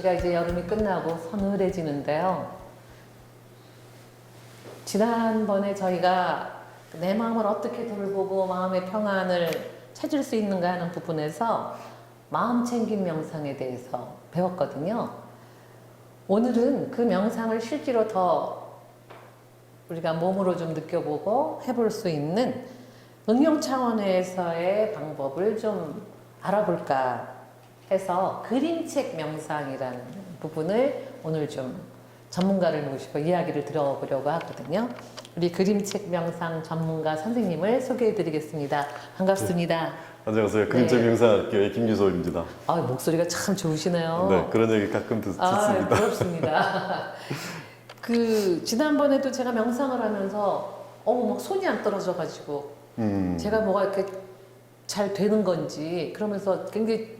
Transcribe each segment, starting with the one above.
날씨가 이제 여름이 끝나고 서늘해지는데요. 지난번에 저희가 내 마음을 어떻게 돌보고 마음의 평안을 찾을 수 있는가 하는 부분에서 마음 챙김 명상에 대해서 배웠거든요. 오늘은 그 명상을 실제로 더 우리가 몸으로 좀 느껴보고 해볼 수 있는 응용 차원에서의 방법을 좀 알아볼까 해서 그림책 명상이라는 부분을 오늘 좀 전문가를 모시고 이야기를 들어보려고 하거든요. 우리 그림책 명상 전문가 선생님을 소개해 드리겠습니다. 반갑습니다. 네. 안녕하세요. 그림책 명상학교의 김유소입니다. 아, 목소리가 참 좋으시네요. 네, 그런 얘기 가끔 듣습니다. 부럽습니다. 지난번에도 제가 명상을 하면서 막 손이 안 떨어져가지고 제가 뭐가 이렇게 잘 되는 건지 그러면서 굉장히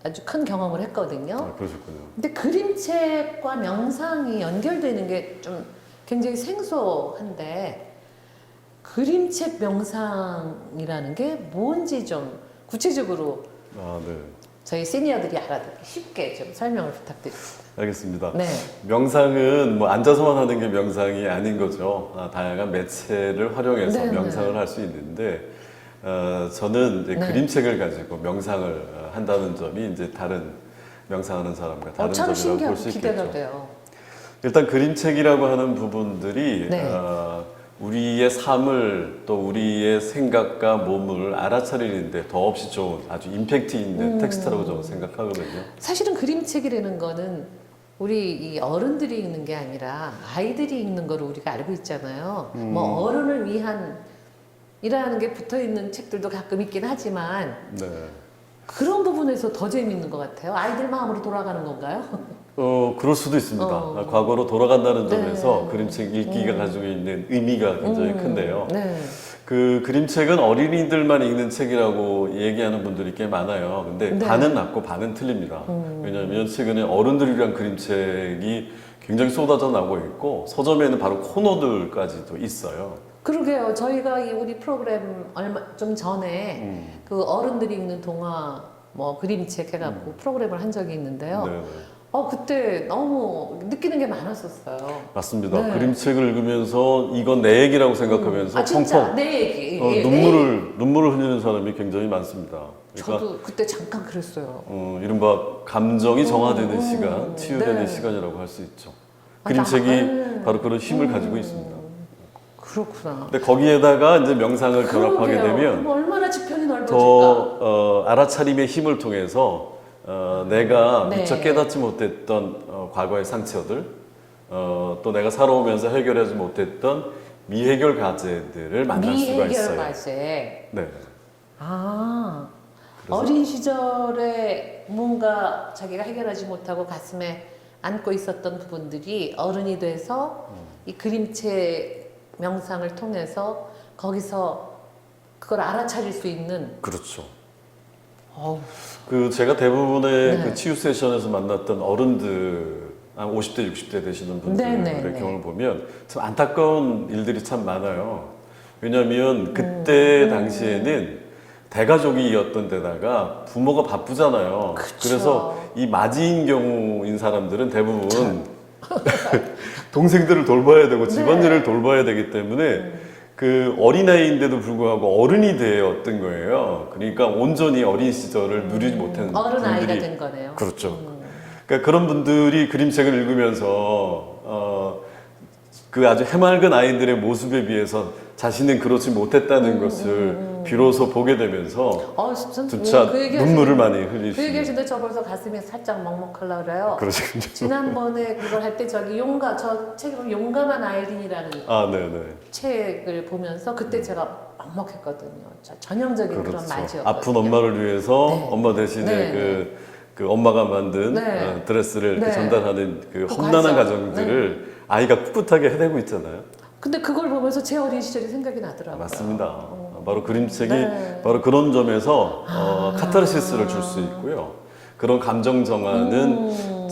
아주 큰 경험을 했거든요. 아, 그러셨군요. 근데 그림책과 명상이 연결되는 게 좀 굉장히 생소한데 그림책 명상이라는 게 뭔지 좀 구체적으로 네. 저희 시니어들이 알아듣기 쉽게 좀 설명을 부탁드립니다. 알겠습니다. 네. 명상은 뭐 앉아서만 하는 게 명상이 아닌 거죠. 다양한 매체를 활용해서 네, 명상을 네. 할 수 있는데, 저는 이제 네. 그림책을 가지고 명상을 한다는 점이 이제 다른 명상하는 사람과 다른 참 점이라고 볼 수 기대가 있겠죠. 돼요. 일단 그림책이라고 하는 부분들이 네. 우리의 삶을 또 우리의 생각과 몸을 알아차리는데 더없이 좋은 아주 임팩트 있는 텍스트라고 저는 생각하거든요. 사실은 그림책이라는 거는 우리 이 어른들이 읽는 게 아니라 아이들이 읽는 거로 우리가 알고 있잖아요. 뭐 어른을 위한 이라는 게 붙어 있는 책들도 가끔 있긴 하지만 네. 그런 부분에서 더 재밌는 것 같아요. 아이들 마음으로 돌아가는 건가요? 그럴 수도 있습니다. 과거로 돌아간다는 점에서 네. 그림책 읽기가 가지고 있는 의미가 굉장히 큰데요. 네. 그 그림책은 어린이들만 읽는 책이라고 얘기하는 분들이 꽤 많아요. 근데 네. 반은 맞고 반은 틀립니다. 왜냐하면 최근에 어른들이란 그림책이 굉장히 쏟아져 나오고 있고 서점에는 바로 코너들까지도 있어요. 그러게요. 저희가 우리 프로그램 얼마 좀 전에 그 어른들이 읽는 동화 뭐 그림책 해갖고 프로그램을 한 적이 있는데요. 네네. 그때 너무 느끼는 게 많았었어요. 맞습니다. 네. 그림책을 읽으면서 이건 내 얘기라고 생각하면서 진짜 펑펑 내 얘기. 눈물을 흘리는 사람이 굉장히 많습니다. 그러니까 저도 그때 잠깐 그랬어요. 이른바 감정이 정화되는 시간, 치유되는 네. 시간이라고 할 수 있죠. 아, 그림책이 바로 그런 힘을 가지고 있습니다. 그렇구나. 근데 거기에다가 이제 명상을 결합하게 그러게요. 되면 그럼 얼마나 지평이 넓어질까? 더 알아차림의 힘을 통해서 내가 네. 미처 깨닫지 못했던 과거의 상처들, 또 내가 살아오면서 해결하지 못했던 미해결 과제들을 만날 수가 미해결 있어요. 과제. 네. 아, 그래서- 어린 시절에 뭔가 자기가 해결하지 못하고 가슴에 안고 있었던 부분들이 어른이 돼서 이 그림체 명상을 통해서 거기서 그걸 알아차릴 수 있는. 그렇죠. 어우, 제가 대부분의 네. 그 치유 세션에서 만났던 어른들, 한 50대, 60대 되시는 분들의 네, 네, 네. 경우를 보면 참 안타까운 일들이 참 많아요. 왜냐하면 그때 당시에는 대가족이었던 데다가 부모가 바쁘잖아요. 그쵸. 그래서 이 맞이인 경우인 사람들은 대부분 동생들을 돌봐야 되고 집안일을 돌봐야 되기 때문에 그 어린아이인데도 불구하고 어른이 되었던 거예요. 그러니까 온전히 어린 시절을 누리지 못한 어른 아이가 분들이 된 거네요. 그렇죠. 그러니까 그런 분들이 그림책을 읽으면서 그 아주 해맑은 아이들의 모습에 비해서 자신은 그렇지 못했다는 것을 비로소 보게 되면서 두차 눈물을 많이 그 흘리시죠. 얘기하시는데 저 벌써 가슴이 살짝 먹먹하려고 그래요. 그러시군요. 지난번에 그걸 할 때 저 책으로 용감한 아이린이라는 네네. 책을 보면서 그때 제가 먹먹했거든요. 전형적인 그런 그렇죠. 맞이였거든요. 아픈 엄마를 위해서 네. 엄마 대신에 네. 그 엄마가 만든 네. 드레스를 이렇게 네. 전달하는 그 그 험난한 과정. 가정들을 아이가 꿋꿋하게 해내고 있잖아요. 근데 그걸 보면서 제 어린 시절이 생각이 나더라고요. 맞습니다. 바로 그림책이 네. 바로 그런 점에서 카타르시스를 줄 수 있고요. 그런 감정 정화는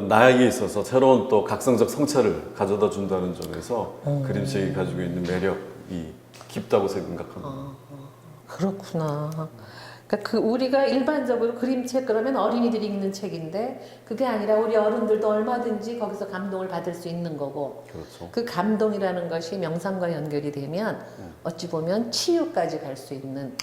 나에게 있어서 새로운 또 각성적 성찰을 가져다 준다는 점에서 그림책이 가지고 있는 매력이 깊다고 생각합니다. 그렇구나. 그러니까 그 우리가 일반적으로 그림책 그러면 어린이들이 읽는 책인데 그게 아니라 우리 어른들도 얼마든지 거기서 감동을 받을 수 있는 거고 그렇죠. 그 감동이라는 것이 명상과 연결이 되면 어찌 보면 치유까지 갈 수 있는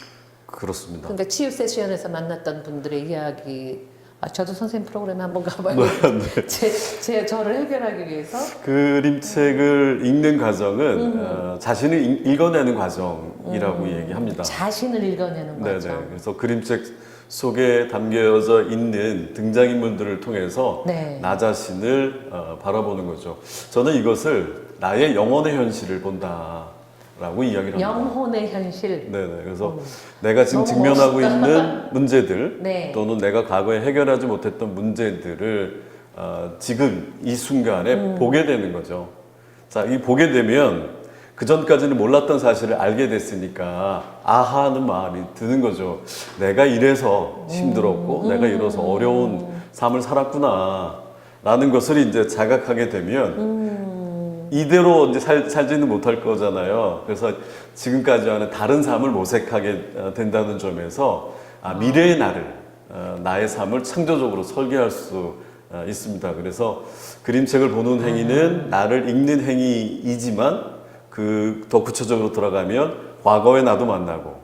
그렇습니다. 그러니까 치유 세션에서 만났던 분들의 이야기 저도 선생님 프로그램에 한번 가봐요. 네. 저를 해결하기 위해서 그림책을 읽는 과정은 자신을 읽어내는 과정이라고 얘기합니다. 자신을 읽어내는 네네. 거죠. 그래서 그림책 속에 담겨져 있는 등장인물들을 통해서 네. 나 자신을 바라보는 거죠. 저는 이것을 나의 영혼의 현실을 본다라고 이야기를 합니다. 영혼의 현실. 네네. 그래서 내가 지금 너무 직면하고 멋있다. 있는 문제들 네. 또는 내가 과거에 해결하지 못했던 문제들을 지금 이 순간에 보게 되는 거죠. 자, 이 보게 되면 그 전까지는 몰랐던 사실을 알게 됐으니까 아하는 마음이 드는 거죠. 내가 이래서 힘들었고 내가 이래서 어려운 삶을 살았구나 라는 것을 이제 자각하게 되면 이대로 이제 살지는 못할 거잖아요. 그래서 지금까지 하는 다른 삶을 모색하게 된다는 점에서 미래의 나를 나의 삶을 창조적으로 설계할 수 있습니다. 그래서 그림책을 보는 행위는 나를 읽는 행위이지만 더 구체적으로 들어가면 과거의 나도 만나고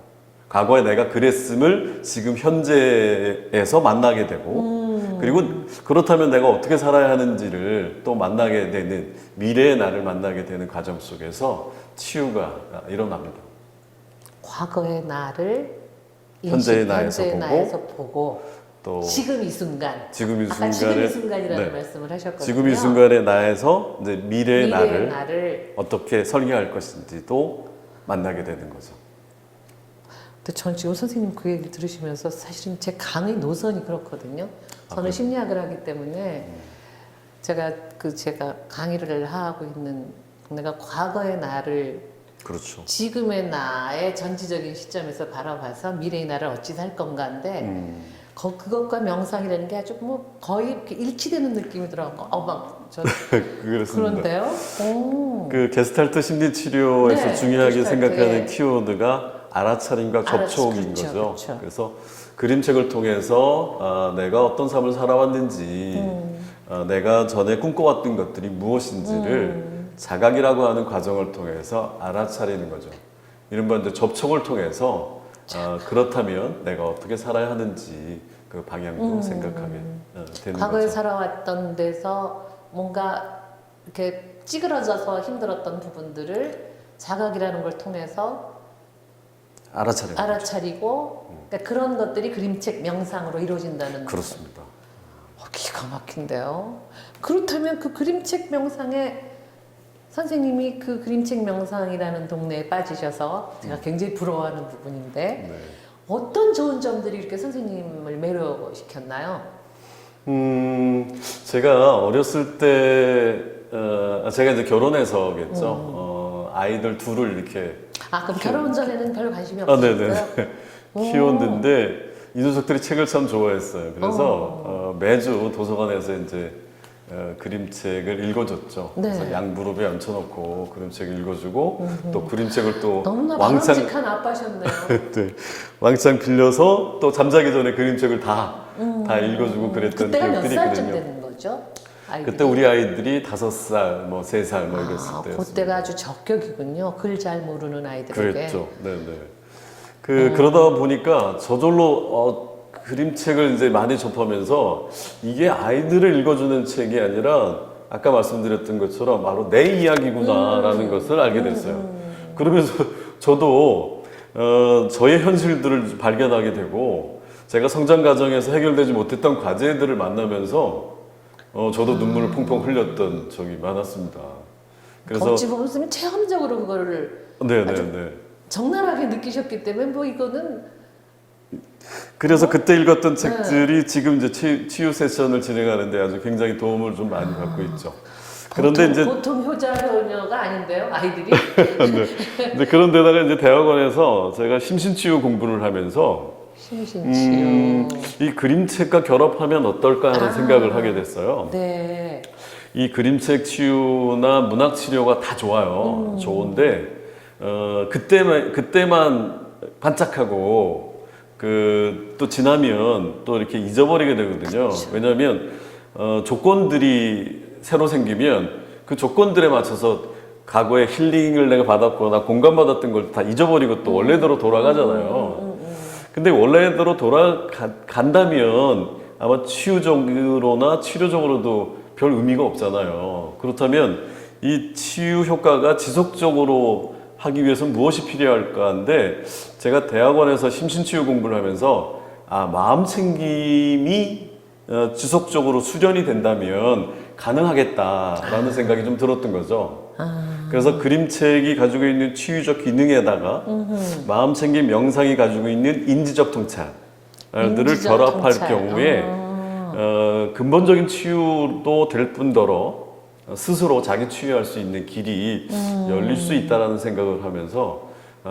과거에 내가 그랬음을 지금 현재에서 만나게 되고 그리고 그렇다면 내가 어떻게 살아야 하는지를 또 만나게 되는 미래의 나를 만나게 되는 과정 속에서 치유가 일어납니다. 과거의 나를 현재의 나에서 현재의 보고, 나에서 보고 또 지금 이 순간 지금 이 아까 순간에 지금 이 순간이라는 네. 말씀을 하셨거든요. 지금 이 순간의 나에서 이제 미래의 미래의 나를 어떻게 설계할 것인지도 만나게 되는 거죠. 근데 전 지금 선생님 그 얘기 들으시면서 사실은 제 강의 노선이 그렇거든요. 저는 심리학을 하기 때문에 제가 강의를 하고 있는 내가 과거의 나를 그렇죠. 지금의 나의 전지적인 시점에서 바라봐서 미래의 나를 어찌 살 건가인데 그것과 명상이라는 게 아주 뭐 거의 이렇게 일치되는 느낌이 들어가고 저 그렇습니다. 그런데요. 오. 그 게스탈트 심리 치료에서 네, 중요하게 게스탈트, 생각하는 예. 키워드가 알아차림과 접촉인 그렇죠, 거죠. 그렇죠. 그래서 그림책을 통해서 내가 어떤 삶을 살아왔는지, 내가 전에 꿈꿔왔던 것들이 무엇인지를 자각이라고 하는 과정을 통해서 알아차리는 거죠. 이른바 이제 접촉을 통해서 그렇다면 내가 어떻게 살아야 하는지 그 방향도 생각하게 되는 과거에 거죠. 살아왔던 데서 뭔가 이렇게 찌그러져서 힘들었던 부분들을 자각이라는 걸 통해서 알아차리는 거죠. 알아차리고 그러니까 그런 것들이 그림책 명상으로 이루어진다는 그렇습니다. 기가 막힌데요. 그렇다면 그 그림책 명상에 선생님이 그 그림책 명상이라는 동네에 빠지셔서 제가 굉장히 부러워하는 부분인데 네. 어떤 좋은 점들이 이렇게 선생님을 매료시켰나요? 제가 어렸을 때, 제가 이제 결혼해서겠죠. 아이들 둘을 이렇게. 그럼 결혼 전에는 별로 관심이 네네. 없으셨어요? 키웠는데, 이 녀석들이 책을 참 좋아했어요. 그래서 매주 도서관에서 이제 그림책을 읽어줬죠. 네. 그래서 양무릎에 얹혀놓고 그림책을 읽어주고, 또 그림책을 또 너무나 왕창, 바람직한 아빠셨네요. 네, 왕창 빌려서 또 잠자기 전에 그림책을 다 읽어주고 그랬던 그때가 몇 기억들이 살쯤 있거든요. 되는 거죠? 아이들이? 그때 우리 아이들이 5살, 뭐 3살 뭐 이랬을 때였어요. 그때가 아주 적격이군요. 글 잘 모르는 아이들에게. 그랬죠. 네네. 그러다 보니까 저절로 그림책을 이제 많이 접하면서 이게 아이들을 읽어주는 책이 아니라 아까 말씀드렸던 것처럼 바로 내 이야기구나라는 것을 알게 됐어요. 그러면서 저도 저의 현실들을 발견하게 되고 제가 성장 과정에서 해결되지 못했던 과제들을 만나면서 저도 눈물을 펑펑 흘렸던 적이 많았습니다. 그래서 어찌 보면 체험적으로 그거를 네네네. 적나라하게 느끼셨기 때문에 뭐 이거는 그래서 그때 읽었던 책들이 지금 이제 치유 세션을 진행하는데 아주 굉장히 도움을 좀 많이 받고 있죠. 그런데 이제 보통 효자 효녀가 아닌데요, 아이들이. 근데 그런데다가 이제 대학원에서 제가 심신치유 공부를 하면서 심신치유. 이 그림책과 결합하면 어떨까 하는 생각을 하게 됐어요. 네. 이 그림책 치유나 문학 치료가 다 좋아요. 좋은데 그때만 반짝하고 그 또 지나면 또 이렇게 잊어버리게 되거든요. 왜냐하면 조건들이 새로 생기면 그 조건들에 맞춰서 과거에 힐링을 내가 받았거나 공감받았던 걸 다 잊어버리고 또 원래대로 돌아가잖아요. 근데 원래대로 돌아간다면 아마 치유적으로나 치료적으로도 별 의미가 없잖아요. 그렇다면 이 치유 효과가 지속적으로 하기 위해서는 무엇이 필요할까 하는데, 제가 대학원에서 심신치유 공부를 하면서 마음 챙김이 지속적으로 수련이 된다면 가능하겠다라는 생각이 좀 들었던 거죠. 그래서 그림책이 가지고 있는 치유적 기능에다가 마음 챙김 명상이 가지고 있는 인지적 통찰들을 결합할 통찰. 경우에 근본적인 치유도 될 뿐더러 스스로 자기 치유할 수 있는 길이 열릴 수 있다는 생각을 하면서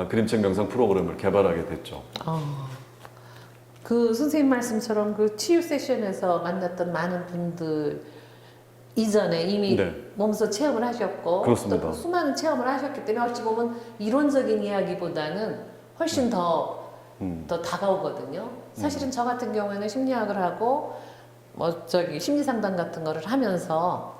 그림책 명상 프로그램을 개발하게 됐죠. 그 선생님 말씀처럼 그 치유 세션에서 만났던 많은 분들 이전에 이미 네. 몸소 체험을 하셨고 그렇습니다. 또 수많은 체험을 하셨기 때문에 어찌 보면 이론적인 이야기보다는 훨씬 더 다가오거든요. 사실은 저 같은 경우에는 심리학을 하고 심리 상담 같은 거를 하면서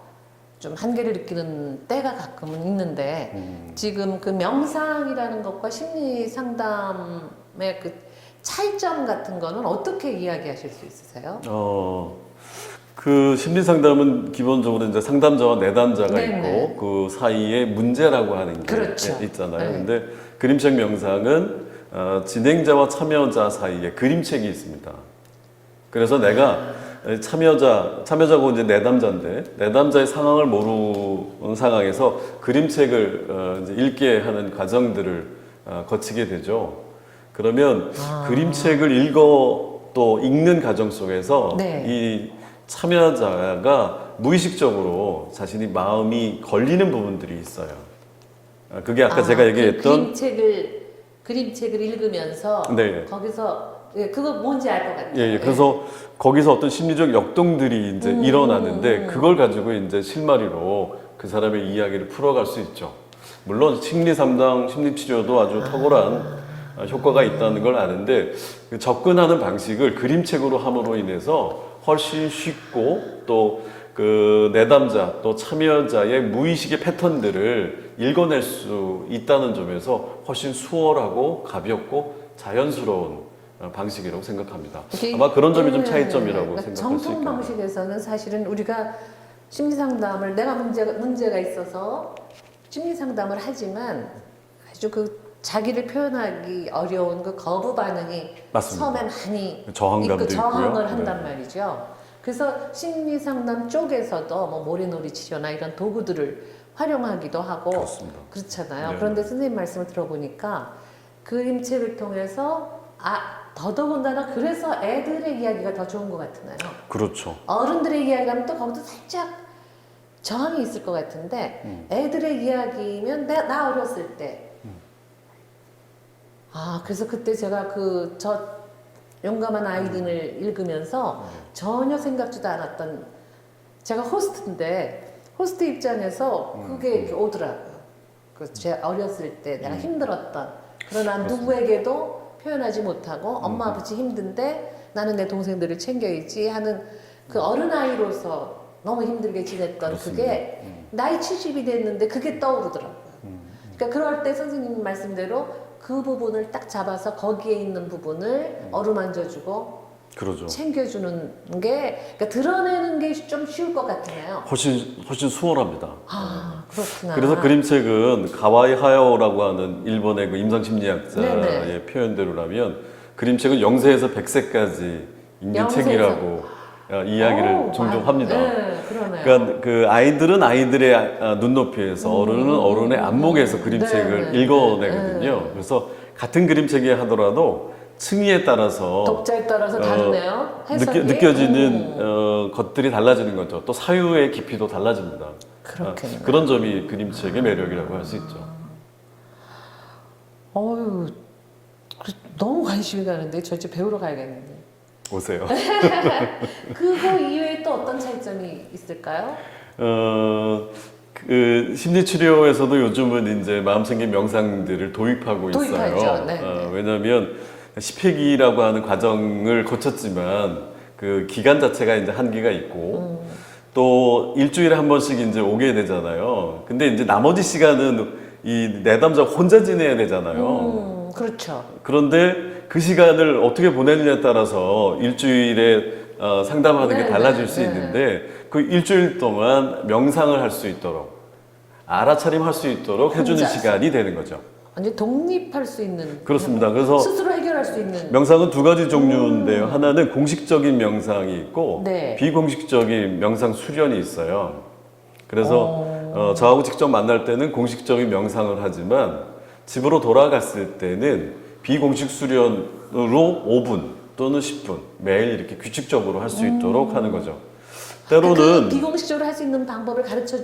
좀 한계를 느끼는 때가 가끔은 있는데 지금 그 명상이라는 것과 심리 상담의 그 차이점 같은 거는 어떻게 이야기하실 수 있으세요? 그 심리 상담은 기본적으로 이제 상담자와 내담자가 네네. 있고 그 사이에 문제라고 하는 게 그렇죠. 있잖아요. 네. 근데 그림책 명상은 진행자와 참여자 사이에 그림책이 있습니다. 그래서 내가 참여자고 이제 내담자인데, 내담자의 상황을 모르는 상황에서 그림책을 이제 읽게 하는 과정들을 거치게 되죠. 그러면 그림책을 또 읽는 과정 속에서 네. 이 참여자가 무의식적으로 자신이 마음이 걸리는 부분들이 있어요. 그게 아까 제가 얘기했던 그림책을 읽으면서 네. 거기서 그거 뭔지 알 것 같아요. 예. 그래서 거기서 어떤 심리적 역동들이 이제 일어나는데 그걸 가지고 이제 실마리로 그 사람의 이야기를 풀어갈 수 있죠. 물론 심리 상담, 심리 치료도 아주 탁월한 효과가 있다는 걸 아는데, 그 접근하는 방식을 그림책으로 함으로 인해서 훨씬 쉽고 또 그 내담자 또 참여자의 무의식의 패턴들을 읽어낼 수 있다는 점에서 훨씬 수월하고 가볍고 자연스러운 방식이라고 생각합니다. 아마 그런 점이 좀 차이점이라고 생각할 수 있겠네요. 정통 방식에서는 사실은 우리가 심리 상담을 내가 문제가 있어서 심리 상담을 하지만 아주 그 자기를 표현하기 어려운 그 거부 반응이 맞습니다. 처음에 많이 저항감도 있고 저항을 있고요. 한단 네. 말이죠. 그래서 심리 상담 쪽에서도 뭐 모래놀이 치료나 이런 도구들을 활용하기도 하고 그렇습니다. 그렇잖아요. 네. 그런데 선생님 말씀을 들어보니까 그림책을 통해서 더더군다나 그래서 애들의 이야기가 더 좋은 것 같으나요? 그렇죠. 어른들의 이야기하면 또 거기도 살짝 저항이 있을 것 같은데 애들의 이야기면 나 어렸을 때 그래서 그때 제가 저 용감한 아이들을 읽으면서 전혀 생각지도 않았던, 제가 호스트인데 호스트 입장에서 그게 이렇게 오더라고요. 제 어렸을 때 내가 힘들었던, 그러나 누구에게도 표현하지 못하고 엄마 아버지 힘든데 나는 내 동생들을 챙겨야지 하는 그 어른아이로서 너무 힘들게 지냈던 그렇습니다. 그게 나이 70이 됐는데 그게 떠오르더라고요. 그러니까 그럴 때 선생님 말씀대로 그 부분을 딱 잡아서 거기에 있는 부분을 어루만져주고 그러죠. 챙겨주는 게, 그러니까 드러내는 게 좀 쉬울 것 같으네요. 훨씬 수월합니다. 그렇구나. 그래서 그림책은 가와이 하야오라고 하는 일본의 그 임상심리학자의 네네. 표현대로라면 그림책은 0세에서 100세까지 읽는 0세에서. 책이라고 이야기를 종종 합니다. 네, 그러네요. 그러니까 그 아이들은 아이들의 눈높이에서 어른은 어른의 안목에서 그림책을 네, 읽어내거든요. 그래서 같은 그림책이 하더라도 층위에 따라서 독자에 따라서 다르네요. 해석이. 느껴지는 것들이 달라지는 거죠. 또 사유의 깊이도 달라집니다. 그렇겠네요. 그런 점이 그림책의 매력이라고 할 수 있죠. 너무 관심이 가는데 저 이제 배우러 가야겠는데. 오세요. 그거 이외에 또 어떤 차이점이 있을까요? 그 심리치료에서도 요즘은 이제 마음챙김 명상들을 도입하고 있어요. 도입하죠. 네. 왜냐하면 10회기라고 하는 과정을 거쳤지만 그 기간 자체가 이제 한계가 있고 또 일주일에 한 번씩 이제 오게 되잖아요. 근데 이제 나머지 시간은 이 내담자 혼자 지내야 되잖아요. 그렇죠. 그런데 그 시간을 어떻게 보내느냐에 따라서 일주일에 상담하는 게 네, 달라질 네, 수 네. 있는데 그 일주일 동안 명상을 할 수 있도록 알아차림할 수 있도록 해주는 혼자서. 시간이 되는 거죠. 완전 독립할 수 있는. 그렇습니다. 그래서 스스로 해결할 수 있는. 명상은 두 가지 종류인데요. 하나는 공식적인 명상이 있고 네. 비공식적인 명상 수련이 있어요. 그래서 저하고 직접 만날 때는 공식적인 명상을 하지만 집으로 돌아갔을 때는 비공식 수련으로 5분 또는 10분 매일 이렇게 규칙적으로 할 수 있도록 하는 거죠. 때로는 그 비공식적으로 할 수 있는 방법을 가르쳐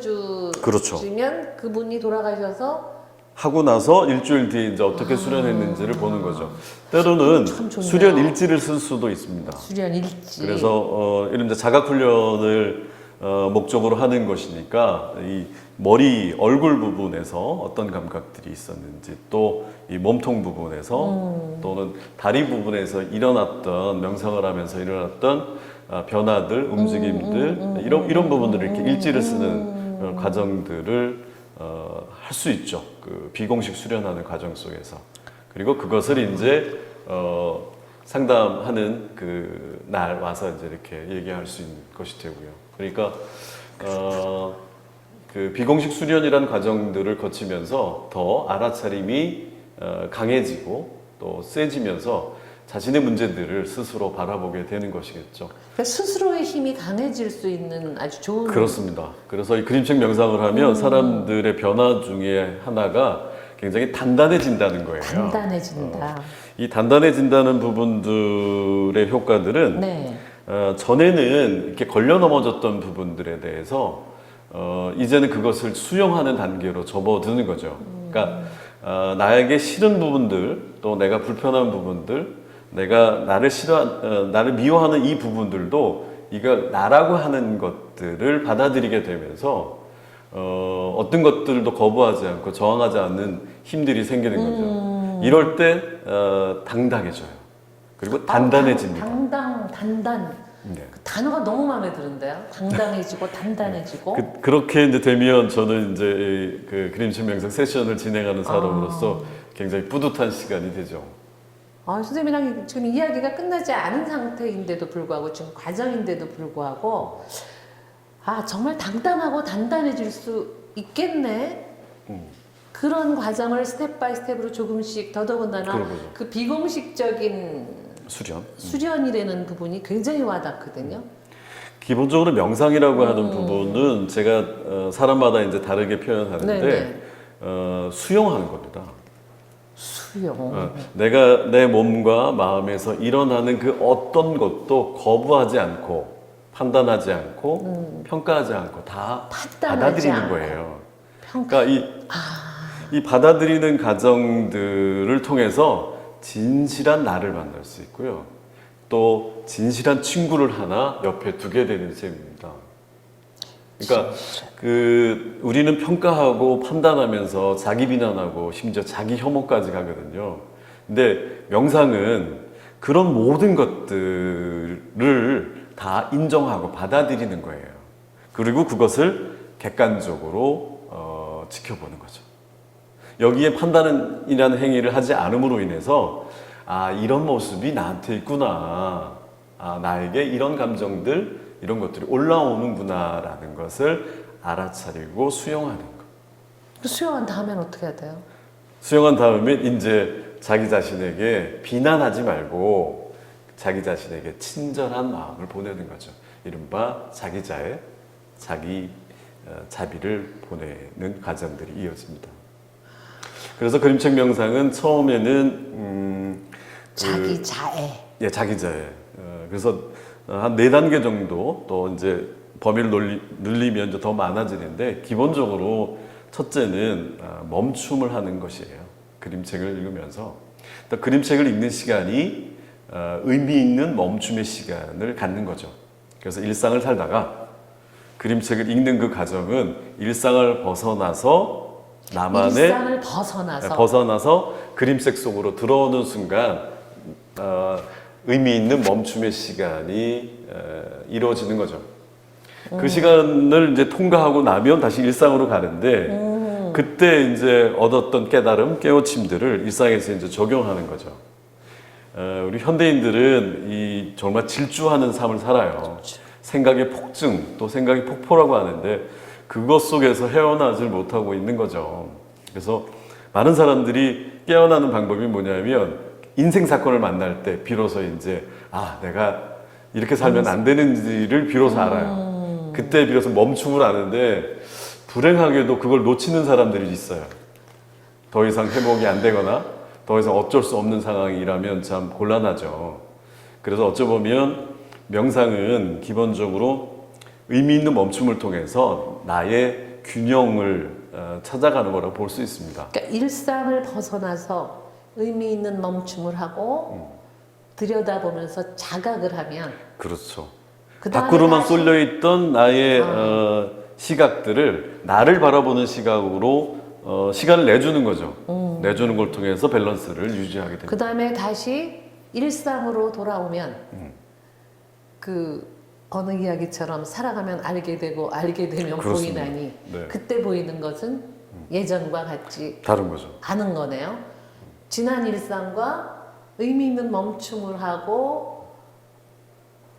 그렇죠. 주면 그분이 돌아가셔서 하고 나서 일주일 뒤에 이제 어떻게 수련했는지를 보는 거죠. 때로는 참 좋네요. 수련 일지를 쓸 수도 있습니다. 수련 일지. 그래서 이런 이제 자각 훈련을 목적으로 하는 것이니까 이 머리 얼굴 부분에서 어떤 감각들이 있었는지 또 이 몸통 부분에서 또는 다리 부분에서 일어났던 명상을 하면서 일어났던 변화들, 움직임들 이런 부분들을 이렇게 일지를 쓰는 과정들을 할 수 있죠. 그 비공식 수련하는 과정 속에서. 그리고 그것을 이제 상담하는 그 날 와서 이제 이렇게 얘기할 수 있는 것이 되고요. 그러니까 그 비공식 수련이라는 과정들을 거치면서 더 알아차림이 강해지고 또 세지면서 자신의 문제들을 스스로 바라보게 되는 것이겠죠. 그러니까 스스로의 힘이 강해질 수 있는 아주 좋은. 그렇습니다. 그래서 이 그림책 명상을 하면 사람들의 변화 중에 하나가 굉장히 단단해진다는 거예요. 단단해진다. 이 단단해진다는 부분들의 효과들은 네. 전에는 이렇게 걸려 넘어졌던 부분들에 대해서 이제는 그것을 수용하는 단계로 접어드는 거죠. 그러니까 나에게 싫은 부분들, 또 내가 불편한 부분들, 내가 나를 미워하는 이 부분들도 이거 나라고 하는 것들을 받아들이게 되면서 어떤 것들도 거부하지 않고 저항하지 않는 힘들이 생기는 거죠. 이럴 때 당당해져요. 그리고 단단해집니다. 단단. 네. 그 단어가 너무 마음에 드는데요. 당당해지고 단단해지고. 그렇게 이제 되면 저는 이제 그 그림책 명상 세션을 진행하는 사람으로서 굉장히 뿌듯한 시간이 되죠. 선생님이랑 지금 이야기가 끝나지 않은 상태인데도 불구하고 지금 과정인데도 불구하고 정말 당당하고 단단해질 수 있겠네. 그런 과정을 스텝 바이 스텝으로 조금씩 더더군다나 그러죠. 그 비공식적인 수련이라는 부분이 굉장히 와닿거든요. 기본적으로 명상이라고 하는 부분은 제가 사람마다 이제 다르게 표현하는데 네네. 수용하는 겁니다. 수용. 내가 내 몸과 마음에서 일어나는 그 어떤 것도 거부하지 않고 판단하지 않고 평가하지 않고 다 받아들이는 않고. 거예요. 그러니까 이 받아들이는 과정들을 통해서 진실한 나를 만날 수 있고요. 또 진실한 친구를 하나 옆에 두게 되는 셈입니다. 그러니까 우리는 평가하고 판단하면서 자기 비난하고 심지어 자기 혐오까지 가거든요. 근데 명상은 그런 모든 것들을 다 인정하고 받아들이는 거예요. 그리고 그것을 객관적으로 지켜보는 거죠. 여기에 판단이라는 행위를 하지 않음으로 인해서 이런 모습이 나한테 있구나. 나에게 이런 감정들, 이런 것들이 올라오는구나라는 것을 알아차리고 수용하는 것. 그 수용한 다음엔 어떻게 해야 돼요? 수용한 다음에 이제 자기 자신에게 비난하지 말고 자기 자신에게 친절한 마음을 보내는 거죠. 이른바 자기자애, 자기 자비를 보내는 과정들이 이어집니다. 그래서 그림책 명상은 처음에는 자기자애. 예, 자기자애. 그래서 한 4단계 정도 또 이제 범위를 늘리면 이제 더 많아지는데 기본적으로 첫째는 멈춤을 하는 것이에요. 그림책을 읽으면서. 또 그림책을 읽는 시간이 의미 있는 멈춤의 시간을 갖는 거죠. 그래서 일상을 살다가 그림책을 읽는 그 과정은 일상을 벗어나서 나만의 일상을 벗어나서 그림책 속으로 들어오는 순간 의미 있는 멈춤의 시간이 이루어지는 거죠. 그 시간을 이제 통과하고 나면 다시 일상으로 가는데 그때 이제 얻었던 깨달음, 깨우침들을 일상에서 이제 적용하는 거죠. 우리 현대인들은 이 정말 질주하는 삶을 살아요. 생각의 폭증, 또 생각의 폭포라고 하는데 그것 속에서 헤어나질 못하고 있는 거죠. 그래서 많은 사람들이 깨어나는 방법이 뭐냐면 인생 사건을 만날 때 비로소 이제 내가 이렇게 살면 안 되는지를 비로소 알아요. 그때 비로소 멈춤을 아는데 불행하게도 그걸 놓치는 사람들이 있어요. 더 이상 회복이 안 되거나 더 이상 어쩔 수 없는 상황이라면 참 곤란하죠. 그래서 어쩌보면 명상은 기본적으로 의미 있는 멈춤을 통해서 나의 균형을 찾아가는 거라고 볼 수 있습니다. 그러니까 일상을 벗어나서 의미 있는 멈춤을 하고 들여다보면서 자각을 하면 그렇죠. 그다음에 밖으로만 다시- 쏠려 있던 나의 시각들을 나를 바라보는 시각으로 시간을 내주는 거죠. 내주는 걸 통해서 밸런스를 유지하게 됩니다. 그 다음에 다시 일상으로 돌아오면 그 어느 이야기처럼 살아가면 알게 되고 알게 되면 그렇습니다. 보이나니 네. 그때 보이는 것은 예전과 같지 다른 거죠. 않은 거네요. 지난 일상과 의미 있는 멈춤을 하고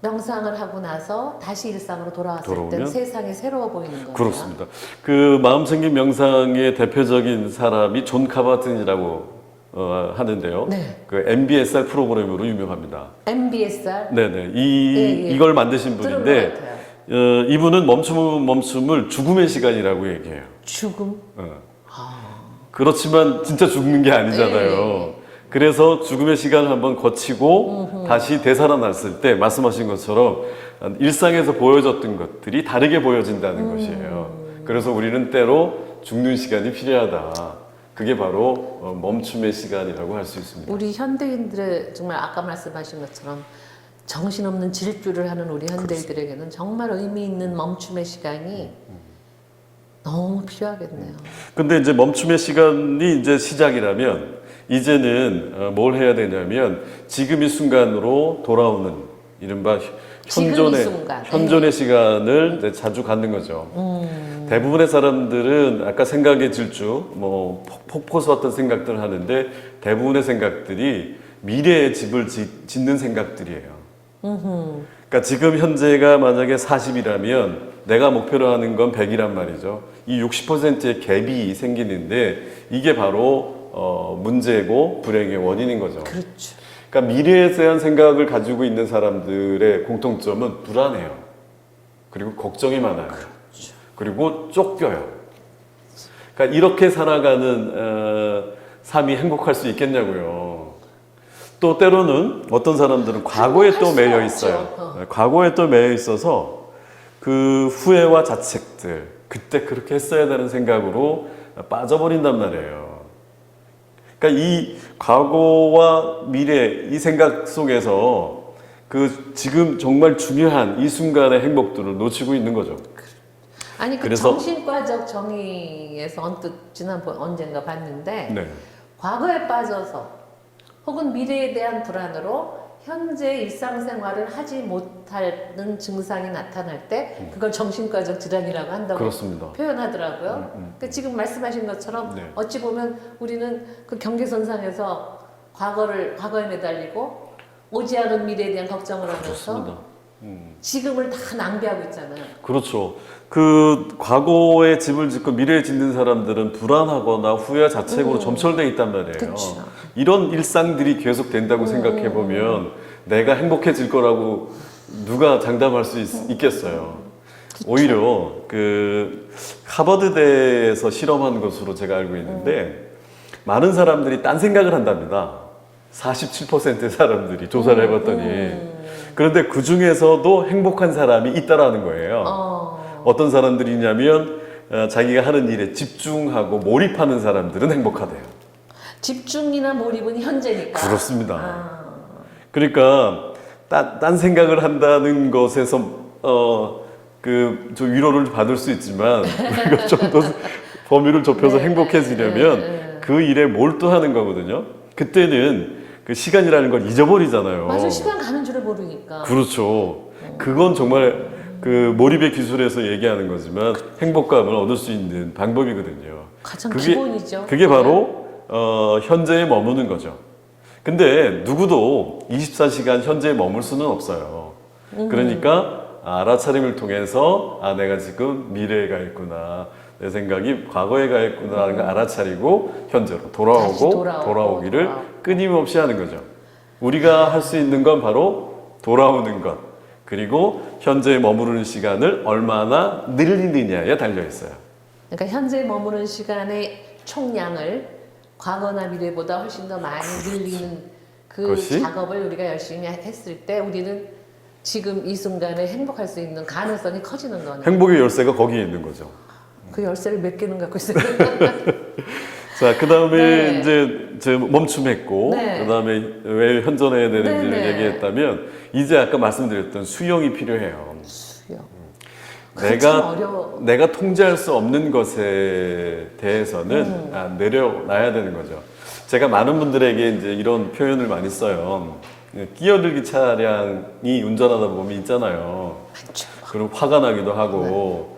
명상을 하고 나서 다시 일상으로 돌아왔을 때 돌아오면? 세상이 새로워 보이는 거예요. 그렇습니다. 그 마음챙김 명상의 대표적인 사람이 존 카바튼이라고 하는데요. 네. 그 MBSR 프로그램으로 유명합니다. MBSR 네네. 예, 예. 이걸 만드신 들은 분인데, 것 같아요. 이분은 멈춤을 죽음의 시간이라고 얘기해요. 죽음. 그렇지만 진짜 죽는 게 아니잖아요. 예. 그래서 죽음의 시간을 한번 거치고 다시 되살아났을 때 말씀하신 것처럼 일상에서 보여졌던 것들이 다르게 보여진다는 것이에요. 그래서 우리는 때로 죽는 시간이 필요하다. 그게 바로 멈춤의 시간이라고 할 수 있습니다. 우리 현대인들의 정말 아까 말씀하신 것처럼 정신없는 질주를 하는 우리 현대인들에게는 정말 의미 있는 멈춤의 시간이 너무 필요하겠네요. 근데 이제 멈춤의 시간이 이제 시작이라면 이제는 뭘 해야 되냐면 지금 이 순간으로 돌아오는 이른바 지금 이 현존의 순간. 현존의 시간을 이제 자주 갖는 거죠. 대부분의 사람들은 아까 생각의 질주, 뭐 폭포 솟았던 생각들을 하는데 대부분의 생각들이 미래의 집을 짓는 생각들이에요. 그러니까 지금 현재가 만약에 40이라면 내가 목표로 하는 건 100이란 말이죠. 이 60%의 갭이 생기는데 이게 바로 문제고 불행의 원인인 거죠. 그렇죠. 그러니까 미래에 대한 생각을 가지고 있는 사람들의 공통점은 불안해요. 그리고 걱정이 많아요. 그리고 쫓겨요. 그러니까 이렇게 살아가는 삶이 행복할 수 있겠냐고요. 또 때로는 어떤 사람들은 과거에 또 행복할 매여 수가 있어요. 없죠. 과거에 또 매여 있어서 그 후회와 자책들, 그때 그렇게 했어야 되는 생각으로 빠져버린단 말이에요. 그러니까 이 과거와 미래 이 생각 속에서 그 지금 정말 중요한 이 순간의 행복들을 놓치고 있는 거죠. 아니 그 그래서- 정신과적 정의에서 언뜻 지난번 언젠가 봤는데 네. 과거에 빠져서 혹은 미래에 대한 불안으로 현재 일상생활을 하지 못하는 증상이 나타날 때 그걸 정신과적 질환이라고 한다고 그렇습니다. 표현하더라고요. 그러니까 지금 말씀하신 것처럼 네. 어찌 보면 우리는 그 경계선상에서 과거에 매달리고 오지 않은 미래에 대한 걱정을 하면서 그렇습니다. 지금을 다 낭비하고 있잖아요. 그렇죠. 그 과거에 집을 짓고 미래에 짓는 사람들은 불안하거나 후회 자책으로 점철되어 있단 말이에요. 그쵸. 이런 일상들이 계속 된다고 생각해 보면 내가 행복해질 거라고 누가 장담할 수 있겠어요. 오히려 그 하버드대에서 실험한 것으로 제가 알고 있는데 많은 사람들이 딴 생각을 한답니다. 47%의 사람들이 조사를 해봤더니 그런데 그 중에서도 행복한 사람이 있다라는 거예요. 어떤 사람들이냐면 자기가 하는 일에 집중하고 몰입하는 사람들은 행복하대요. 집중이나 몰입은 현재니까. 그렇습니다. 그러니까 딴 생각을 한다는 것에서 좀 위로를 받을 수 있지만 우리가 좀 더 범위를 좁혀서 행복해지려면 그 일에 몰두하는 거거든요. 그때는 그 시간이라는 걸 잊어버리잖아요. 맞아, 시간 가는 줄을 모르니까. 그렇죠. 그건 정말 그 몰입의 기술에서 얘기하는 거지만 행복감을 얻을 수 있는 방법이거든요. 가장 기본이죠. 그게 바로 현재에 머무는 거죠. 근데 누구도 24시간 현재에 머물 수는 없어요. 그러니까 알아차림을 통해서 내가 지금 미래에 가 있구나. 내 생각이 과거에 가 있구나라는 걸 알아차리고 현재로 다시 돌아오기를 끊임없이 하는 거죠. 우리가 할 수 있는 건 바로 돌아오는 것. 그리고 현재에 머무르는 시간을 얼마나 늘리느냐에 달려 있어요. 그러니까 현재 머무는 시간의 총량을 과거나 미래보다 훨씬 더 많이 늘리는 그 그것이? 작업을 우리가 열심히 했을 때 우리는 지금 이 순간에 행복할 수 있는 가능성이 커지는 거네요. 행복의 열쇠가 거기에 있는 거죠. 그 열쇠를 몇 개는 갖고 있어요. 자, 그 다음에 네. 이제 멈춤했고, 네. 그 다음에 왜 현존해야 되는지를 네, 네. 얘기했다면, 이제 아까 말씀드렸던 수용이 필요해요. 수요. 그거 참 어려워. 내가 통제할 수 없는 것에 대해서는 내려놔야 되는 거죠. 제가 많은 분들에게 이제 이런 표현을 많이 써요. 끼어들기 차량이 운전하다 보면 있잖아요. 많죠. 그리고 화가 나기도 하고,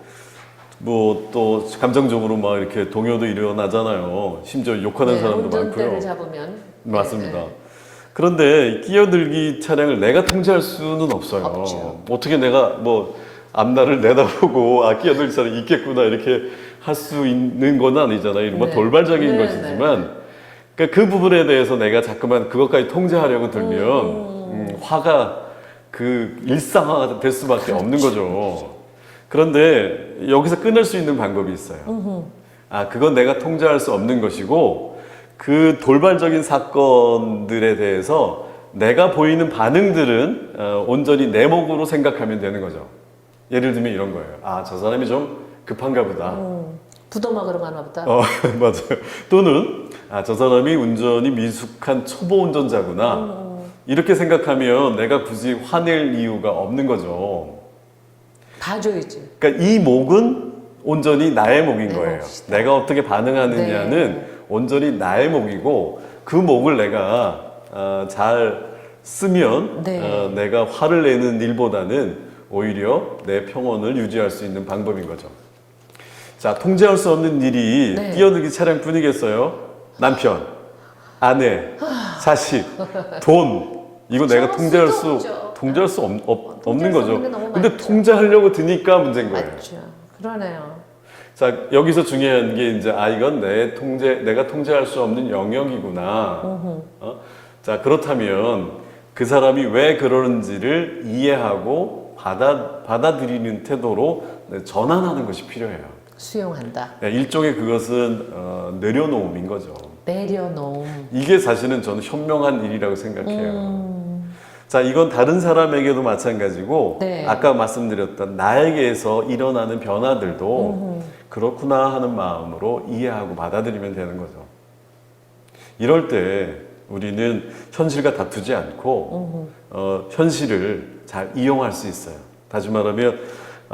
뭐 또 감정적으로 막 이렇게 동요도 일어나잖아요. 심지어 욕하는 네, 사람도 운전대를 많고요. 잡으면 맞습니다. 네, 네. 그런데 끼어들기 차량을 내가 통제할 수는 없어요. 없죠. 어떻게 내가 뭐 앞날을 내다보고 끼어들기 차량이 있겠구나 이렇게 할 수 있는 건 아니잖아요. 이런 네. 돌발적인 네, 것이지만 그러니까 그 부분에 대해서 내가 자꾸만 그것까지 통제하려고 들면 화가 그 일상화가 될 수밖에 없는 거죠. 그런데 여기서 끊을 수 있는 방법이 있어요. 그건 내가 통제할 수 없는 것이고 그 돌발적인 사건들에 대해서 내가 보이는 반응들은 온전히 내 몫으로 생각하면 되는 거죠. 예를 들면 이런 거예요. 저 사람이 좀 급한가 보다. 부도막으로 가나 보다. 맞아요. 또는 저 사람이 운전이 미숙한 초보 운전자구나. 이렇게 생각하면 내가 굳이 화낼 이유가 없는 거죠. 봐줘야지. 그러니까 이 몫은 온전히 나의 몫인 내 거예요. 몫이다. 내가 어떻게 반응하느냐는 네. 온전히 나의 몫이고 그 몫을 내가 잘 쓰면 네. 내가 화를 내는 일보다는 오히려 내 평온을 유지할 수 있는 방법인 거죠. 자, 통제할 수 없는 일이 네. 끼어들기 차량뿐이겠어요? 남편, 아내, 자식, 돈 이거 내가 통제할 수 없는 통제할 수 거죠. 없는 게 너무 근데 많죠. 통제하려고 드니까 문제인 거예요. 맞죠. 그러네요. 자, 여기서 중요한 게 이제 이건 내가 통제할 수 없는 영역이구나. 자, 그렇다면 그 사람이 왜 그러는지를 이해하고 받아들이는 태도로 전환하는 것이 필요해요. 수용한다. 일종의 그것은 내려놓음인 거죠. 내려놓음. 이게 사실은 저는 현명한 일이라고 생각해요. 자, 이건 다른 사람에게도 마찬가지고 네. 아까 말씀드렸던 나에게서 일어나는 변화들도 그렇구나 하는 마음으로 이해하고 받아들이면 되는 거죠. 이럴 때 우리는 현실과 다투지 않고 현실을 잘 이용할 수 있어요. 다시 말하면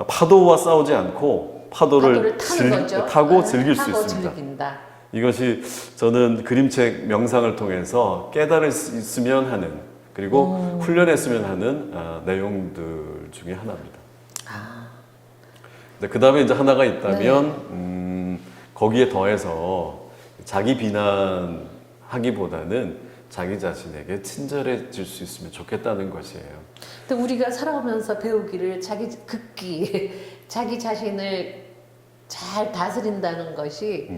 파도와 싸우지 않고 파도를 타는 거죠. 타고 즐길 수 타고 있습니다. 즐긴다. 이것이 저는 그림책 명상을 통해서 깨달을 수 있으면 하는 그리고 훈련했으면 하는 내용들 중에 하나입니다. 그 다음에 이제 하나가 있다면 거기에 더해서 자기 비난하기보다는 자기 자신에게 친절해질 수 있으면 좋겠다는 것이에요. 근데 우리가 살아오면서 배우기를 자기 자신을 잘 다스린다는 것이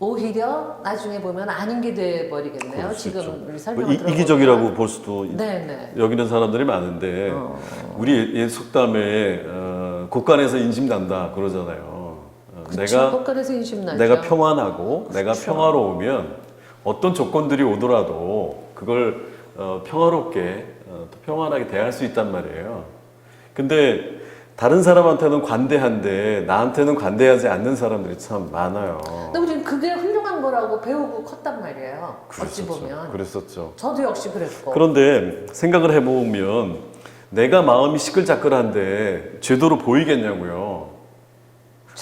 오히려 나중에 보면 아닌 게 돼버리겠네요. 지금 우리 설명을 들어보면 이기적이라고 볼 수도 네네. 여기는 사람들이 많은데 우리 옛 속담에 곳간에서 인심 난다 그러잖아요. 곳간에서 인심 나죠. 내가 평안하고 내가 그쵸. 평화로우면 어떤 조건들이 오더라도 그걸 평화롭게 평안하게 대할 수 있단 말이에요. 근데 다른 사람한테는 관대한데 나한테는 관대하지 않는 사람들이 참 많아요. 근데 우리는 그게 훌륭한 거라고 배우고 컸단 말이에요. 어찌 보면. 그랬었죠. 저도 역시 그랬고. 그런데 생각을 해보면 내가 마음이 시끌자끌한데 제대로 보이겠냐고요.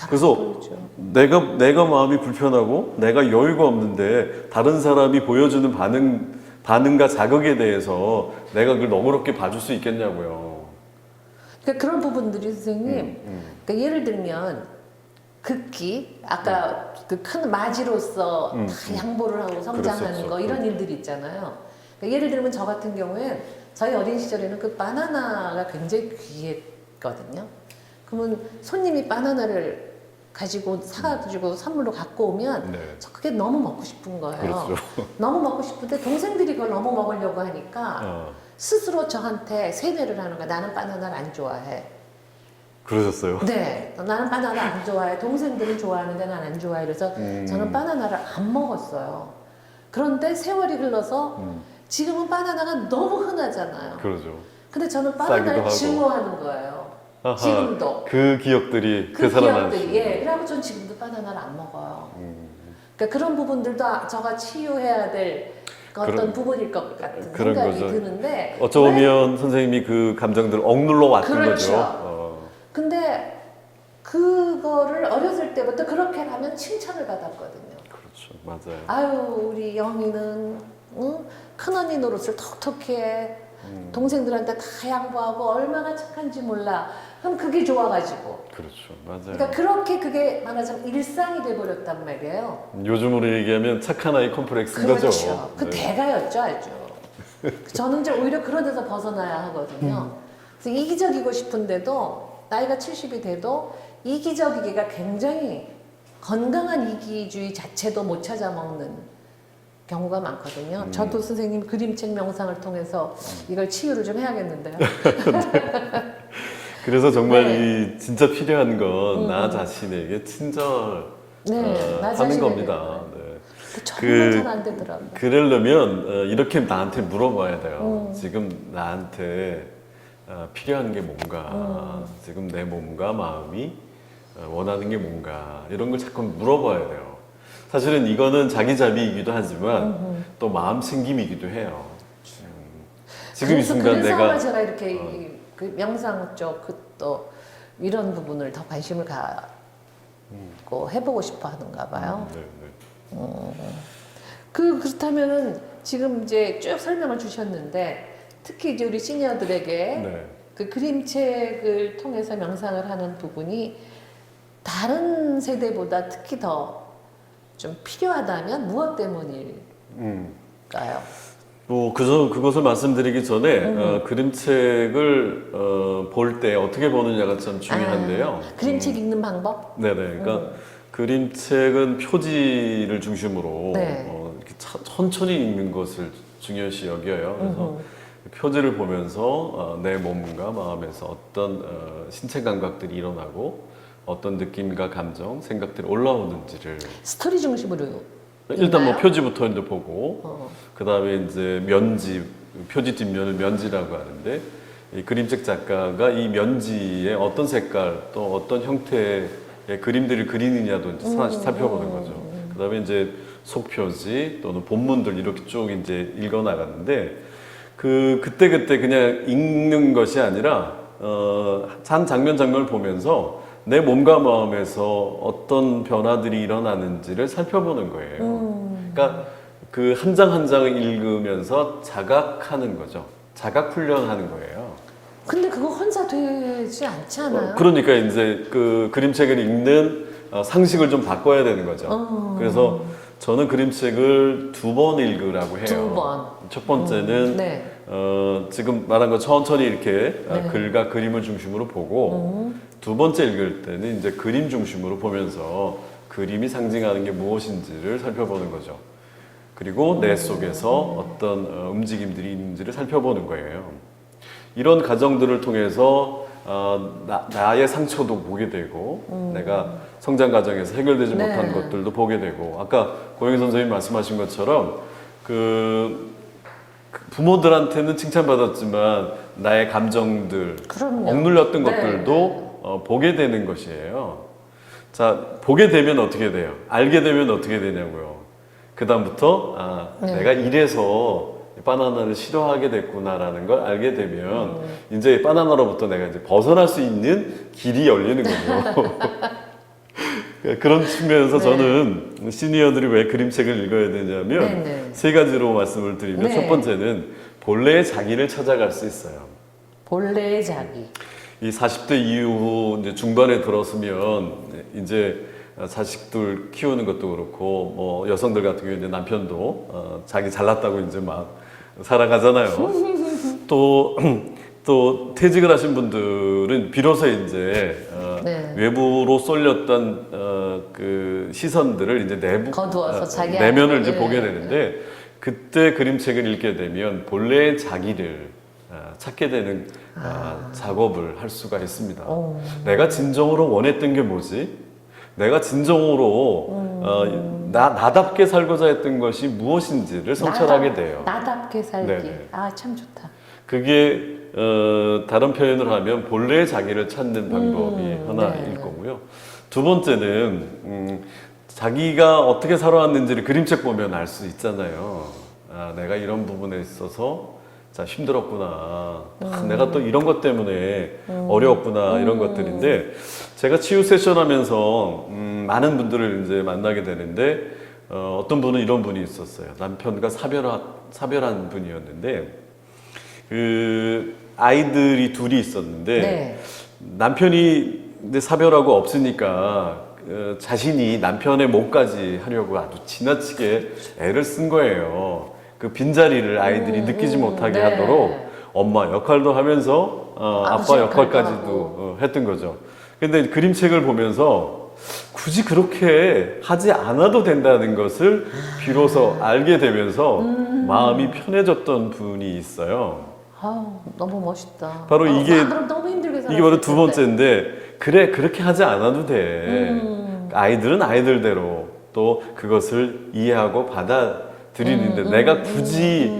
그래서 보이죠. 내가 마음이 불편하고 내가 여유가 없는데 다른 사람이 보여주는 반응과 자극에 대해서 내가 그걸 너그럽게 봐줄 수 있겠냐고요. 그러니까 그런 부분들이 선생님, 그러니까 예를 들면 극기, 아까 그 큰 맞이로서 다 양보를 하고 성장하는 그랬었죠. 거 이런 일들이 있잖아요. 그러니까 예를 들면 저 같은 경우엔 저희 어린 시절에는 그 바나나가 굉장히 귀했거든요. 그러면 손님이 바나나를 가지고 사가지고 선물로 갖고 오면 네. 저 그게 너무 먹고 싶은 거예요. 그렇죠. 너무 먹고 싶은데 동생들이 그걸 너무 먹으려고 하니까 스스로 저한테 세뇌를 하는 거야. 나는 바나나를 안 좋아해. 그러셨어요? 네, 나는 바나나를 안 좋아해. 동생들은 좋아하는데 난 안 좋아해. 그래서 저는 바나나를 안 먹었어요. 그런데 세월이 흘러서 지금은 바나나가 너무 흔하잖아요. 그러죠. 근데 저는 싸기도 바나나를 하고. 증오하는 거예요. 아하, 지금도. 그 기억들이 그 되살아나시죠. 기억들이, 예. 그래갖고 전 지금도 바나나를 안 먹어요. 그러니까 그런 부분들도 저가 치유해야 될 어떤 그런- 부분일 것 같은 그런 생각이 거죠. 드는데. 어쩌 보면 선생님이 그 감정들을 억눌러 왔던 그렇죠. 거죠. 근데 그거를 어렸을 때부터 그렇게 하면 칭찬을 받았거든요. 그렇죠. 맞아요. 아유, 우리 영희는 응? 큰언니 노릇을 톡톡히 해. 동생들한테 다 양보하고 얼마나 착한지 몰라. 그럼 그게 좋아가지고. 그렇죠. 맞아요. 그러니까 그렇게 그게 말하자면 일상이 돼버렸단 말이에요. 요즘으로 얘기하면 착한 아이 컴플렉스인 그렇죠. 거죠. 그 네. 대가였죠, 아주. 저는 이제 오히려 그런 데서 벗어나야 하거든요. 그래서 이기적이고 싶은데도 나이가 70이 돼도 이기적이기가 굉장히 건강한 이기주의 자체도 못 찾아 먹는 경우가 많거든요. 저도 선생님 그림책 명상을 통해서 이걸 치유를 좀 해야겠는데요. 그래서 정말 네. 이 진짜 필요한 건 나 자신에게 친절 네, 나 하는 자신에게. 겁니다. 네. 정말 잘 안 되더라고요. 그러려면 이렇게 나한테 물어봐야 돼요. 지금 나한테 필요한 게 뭔가, 지금 내 몸과 마음이 원하는 게 뭔가 이런 걸 자꾸 물어봐야 돼요. 사실은 이거는 자기 자비이기도 하지만 또 마음 챙김이기도 해요. 지금 이 순간 그래서 내가 제가 이렇게 그 명상 쪽 또 이런 부분을 더 관심을 갖고 해보고 싶어 하는가 봐요. 네, 네. 그렇다면은 지금 이제 쭉 설명을 주셨는데 특히 이제 우리 시니어들에게 네. 그 그림책을 통해서 명상을 하는 부분이 다른 세대보다 특히 더 좀 필요하다면 무엇 때문일까요? 그것을 말씀드리기 전에 그림책을 볼 때 어떻게 보느냐가 참 중요한데요. 그림책 읽는 방법? 네네. 그러니까 그림책은 표지를 중심으로 네. 이렇게 천천히 읽는 것을 중요시 여겨요. 그래서 표지를 보면서 내 몸과 마음에서 어떤 신체 감각들이 일어나고 어떤 느낌과 감정, 생각들이 올라오는지를 스토리 중심으로 일단 뭐 읽나요? 표지부터 이제 보고 그 다음에 이제 면지, 표지 뒷면을 면지라고 하는데 이 그림책 작가가 이 면지에 어떤 색깔 또 어떤 형태의 그림들을 그리느냐도 이제 살펴보는 거죠. 그 다음에 이제 속표지 또는 본문들 이렇게 쭉 이제 읽어 나가는데 그때 그냥 읽는 것이 아니라 한 장면을 보면서 내 몸과 마음에서 어떤 변화들이 일어나는지를 살펴보는 거예요. 그러니까 그 한 장 한 장을 읽으면서 자각하는 거죠. 자각 훈련하는 거예요. 근데 그거 혼자 되지 않지 않아요? 그러니까 이제 그 그림책을 읽는 상식을 좀 바꿔야 되는 거죠. 그래서 저는 그림책을 2번 읽으라고 해요. 2번. 첫 번째는 네. 지금 말한 거 천천히 이렇게 네. 글과 그림을 중심으로 보고 두 번째 읽을 때는 이제 그림 중심으로 보면서 그림이 상징하는 게 무엇인지를 살펴보는 거죠. 그리고 내 속에서 어떤 움직임들이 있는지를 살펴보는 거예요. 이런 과정들을 통해서 나의 상처도 보게 되고 내가 성장 과정에서 해결되지 네. 못한 것들도 보게 되고 아까 고영희 선생님이 말씀하신 것처럼 부모들한테는 칭찬받았지만 나의 감정들 그럼요. 억눌렸던 네. 것들도 보게 되는 것이에요. 자, 보게 되면 어떻게 돼요? 알게 되면 어떻게 되냐고요. 그 다음부터 네. 내가 이래서 바나나를 싫어하게 됐구나라는 걸 알게 되면 이제 바나나로부터 내가 이제 벗어날 수 있는 길이 열리는 거죠. 그런 측면에서 네. 저는 시니어들이 왜 그림책을 읽어야 되냐면 네, 네. 세 가지로 말씀을 드리면 네. 첫 번째는 본래의 자기를 찾아갈 수 있어요. 본래의 자기. 이 40대 이후 이제 중반에 들었으면 이제 자식들 키우는 것도 그렇고 뭐 여성들 같은 경우에 이제 남편도 자기 잘났다고 이제 막 살아가잖아요. 또 퇴직을 하신 분들은 비로소 이제 네. 외부로 쏠렸던 그 시선들을 이제 거두어서 자기 내면을 이제 안에, 보게 네. 되는데 그때 그림책을 읽게 되면 본래의 자기를 찾게 되는 작업을 할 수가 있습니다. 내가 진정으로 원했던 게 뭐지? 내가 진정으로 나답게 살고자 했던 것이 무엇인지를 성찰하게 돼요. 나답게 살기. 네네. 아, 참 좋다. 그게 다른 표현을 하면 본래의 자기를 찾는 방법이 하나일 네. 거고요. 두 번째는 자기가 어떻게 살아왔는지를 그림책 보면 알 수 있잖아요. 아, 내가 이런 부분에 있어서 자 힘들었구나. 내가 또 이런 것 때문에 어려웠구나 이런 것들인데 제가 치유 세션 하면서 많은 분들을 이제 만나게 되는데 어떤 분은 이런 분이 있었어요. 남편과 사별한 분이었는데 그 아이들이 둘이 있었는데 네. 남편이 이제 사별하고 없으니까 자신이 남편의 몸까지 하려고 아주 지나치게 애를 쓴 거예요. 그 빈자리를 아이들이 느끼지 못하게 네. 하도록 엄마 역할도 하면서 아버지 아빠 역할도 역할까지도 했던 거죠. 근데 그림책을 보면서 굳이 그렇게 하지 않아도 된다는 것을 비로소 알게 되면서 마음이 편해졌던 분이 있어요. 아우, 너무 멋있다. 바로 이게- 그럼 너무 힘들게 살았을 이게 바로 두 텐데. 번째인데 그래 그렇게 하지 않아도 돼. 아이들은 아이들대로 또 그것을 이해하고 받아들이는데 내가 굳이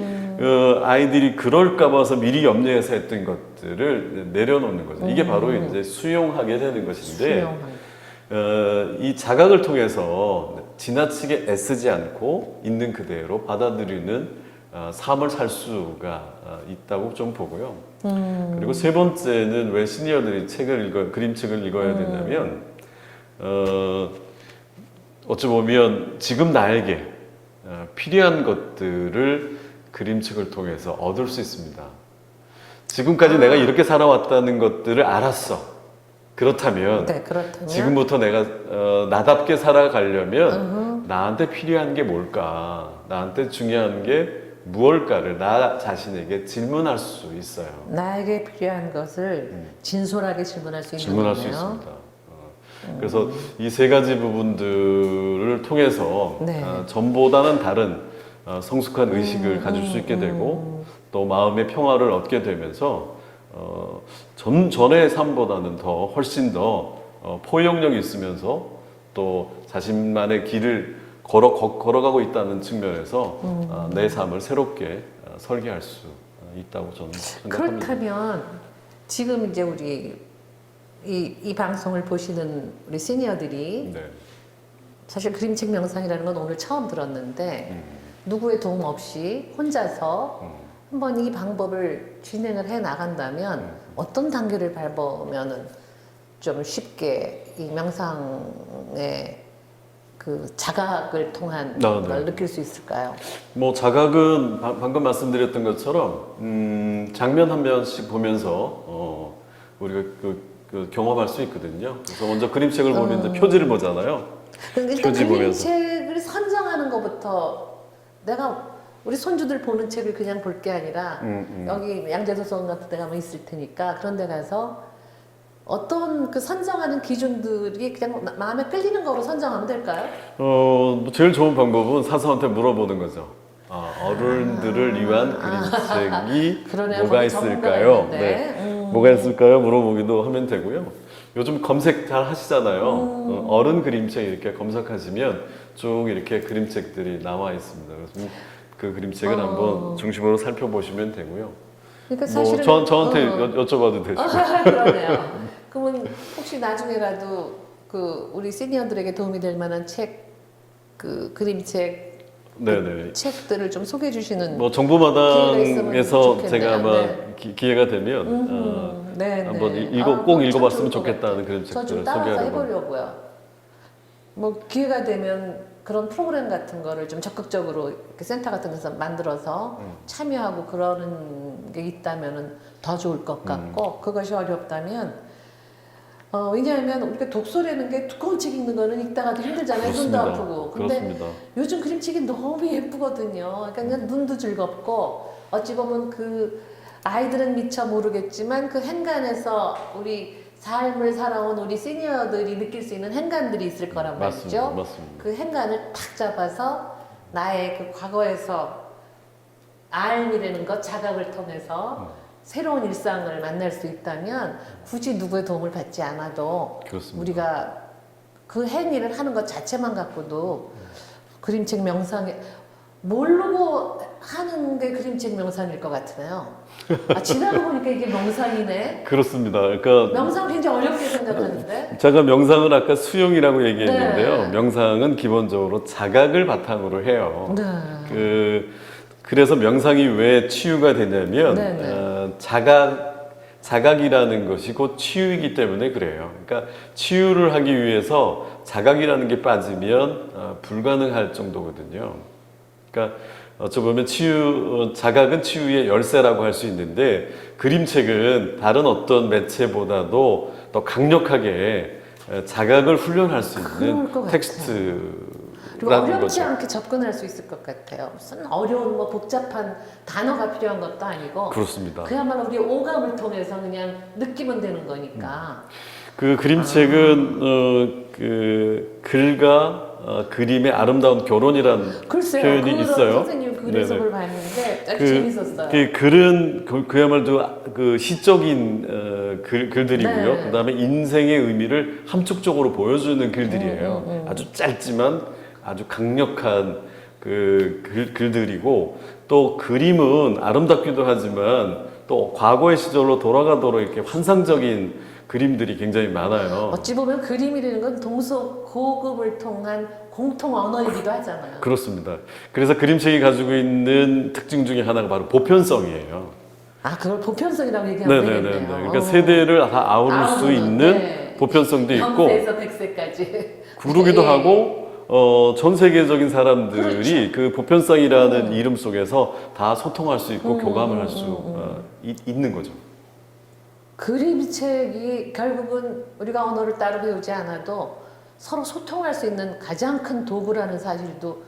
아이들이 그럴까 봐서 미리 염려해서 했던 것들을 내려놓는 거죠. 이게 바로 이제 수용하게 되는 것인데 이 자각을 통해서 지나치게 애쓰지 않고 있는 그대로 받아들이는 삶을 살 수가 있다고 좀 보고요. 그리고 세 번째는 왜 시니어들이 그림책을 읽어야 되냐면 어찌 보면 지금 나에게 필요한 것들을 그림책을 통해서 얻을 수 있습니다. 지금까지 내가 이렇게 살아왔다는 것들을 알았어. 그렇다면 네, 그렇다면 지금부터 내가 나답게 살아가려면 나한테 필요한 게 뭘까? 나한테 중요한 게 무엇일까를 나 자신에게 질문할 수 있어요. 나에게 필요한 것을 진솔하게 질문할 수 있는 질문할 수 거네요. 있습니다. 그래서 이 세 가지 부분들을 통해서 네. 전보다는 다른 성숙한 의식을 가질 수 있게 되고 또 마음의 평화를 얻게 되면서 전의 삶보다는 더 훨씬 더 포용력이 있으면서 또 자신만의 길을 걸어가고 있다는 측면에서 내 삶을 새롭게 설계할 수 있다고 저는 생각합니다. 그렇다면 지금 이제 우리 이 방송을 보시는 우리 시니어들이 네. 사실 그림책 명상이라는 건 오늘 처음 들었는데 누구의 도움 없이 혼자서 한번 이 방법을 진행을 해 나간다면 어떤 단계를 밟으면은 좀 쉽게 이 명상의 그 자각을 통한 네. 걸 느낄 수 있을까요? 뭐 자각은 방금 말씀드렸던 것처럼 장면 한 면씩 보면서 우리가 그 경험할 수 있거든요. 그래서 먼저 그림책을 보면 이제 표지를 보잖아요. 근데 일단 표지 보면서. 그림책을 선정하는 것부터 내가 우리 손주들 보는 책을 그냥 볼 게 아니라 여기 양재도서관 같은 데 가면 있을 테니까 그런 데 가서 어떤 그 선정하는 기준들이 그냥 마음에 끌리는 거로 선정하면 될까요? 제일 좋은 방법은 사서한테 물어보는 거죠. 어른들을 위한 그림책이 그러네요. 뭐가 거기 전문가가 있을까요? 있는데. 네. 뭐가 있을까요? 물어보기도 하면 되고요. 요즘 검색 잘 하시잖아요. 어른 그림책 이렇게 검색하시면 쭉 이렇게 그림책들이 나와 있습니다. 그래서 그 그림책을 한번 중심으로 살펴보시면 되고요. 그러니까 뭐 사실은 저한테 여쭤봐도 되죠. 그러네요. 그러면 혹시 나중에라도 그 우리 시니어들에게 도움이 될 만한 책, 그 그림책 네네. 책들을 좀 소개해 주시는 뭐 기회가 정보마당에서 있으면 제가 아마 좋겠네요. 기회가 되면 네, 한번 네. 꼭 그거 참 읽어봤으면 좋을 것 좋겠다는 같아요. 그런 저 책들을 좀 따라서 소개하려고. 해보려고요. 뭐 기회가 되면 그런 프로그램 같은 거를 좀 적극적으로 이렇게 센터 같은 데서 만들어서 참여하고 그러는 게 있다면은 더 좋을 것 같고 그것이 어렵다면 왜냐하면 우리가 독서라는 게 두꺼운 책 읽는 거는 읽다가도 힘들잖아요. 눈도 그렇습니다. 아프고. 근데 그렇습니다. 요즘 그림책이 너무 예쁘거든요. 그러니까 눈도 즐겁고 어찌 보면 그 아이들은 미처 모르겠지만 그 행간에서 우리 삶을 살아온 우리 시니어들이 느낄 수 있는 행간들이 있을 거란 맞습니다. 말이죠. 맞습니다. 그 행간을 탁 잡아서 나의 그 과거에서 알미라는 것 자각을 통해서 새로운 일상을 만날 수 있다면 굳이 누구의 도움을 받지 않아도 그렇습니다. 우리가 그 행위를 하는 것 자체만 갖고도 그림책 명상에 모르고 하는 게 그림책 명상일 것 같으네요. 지나가 보니까 이게 명상이네. 그렇습니다. 그러니까 명상 굉장히 어렵게 생각하는데. 제가 명상을 아까 수용이라고 얘기했는데요. 네. 명상은 기본적으로 자각을 바탕으로 해요. 네. 그래서 명상이 왜 치유가 되냐면 네, 네. 자각이라는 것이 곧 치유이기 때문에 그래요. 그러니까 치유를 하기 위해서 자각이라는 게 빠지면 불가능할 정도거든요. 그러니까 어찌 보면 자각은 치유의 열쇠라고 할 수 있는데 그림책은 다른 어떤 매체보다도 더 강력하게 자각을 훈련할 수 그럴 있는 것 같아요. 그리고 텍스트라는 어렵지 거죠. 않게 접근할 수 있을 것 같아요. 무슨 어려운 뭐 복잡한 단어가 필요한 것도 아니고 그렇습니다. 그야말로 우리 오감을 통해서 그냥 느끼면 되는 거니까. 그 그림책은 그 글과 그림의 아름다운 결혼이라는 글쎄요. 표현이 그거를 있어요. 선생님 글에서 네네. 그걸 봤는데 아주 재밌었어요. 그 글은 그야말로 그 시적인 글들이고요. 네. 그다음에 인생의 의미를 함축적으로 보여주는 글들이에요. 아주 짧지만 아주 강력한 글들이고 또 그림은 아름답기도 하지만 또 과거의 시절로 돌아가도록 이렇게 환상적인 그림들이 굉장히 많아요. 어찌 보면 그림이라는 건 동서고급을 통한 공통 언어이기도 하잖아요. 그렇습니다. 그래서 그림책이 가지고 있는 특징 중에 하나가 바로 보편성이에요. 그걸 보편성이라고 얘기하면 네네네. 되겠네요. 그러니까 세대를 다 아우를 수 아우르는, 있는 네. 보편성도 있고 0세에서 100세까지. 그러기도 네. 하고 전 세계적인 사람들이 그 보편성이라는 이름 속에서 다 소통할 수 있고 교감을 할 수 있는 거죠. 그림책이 결국은 우리가 언어를 따로 배우지 않아도 서로 소통할 수 있는 가장 큰 도구라는 사실도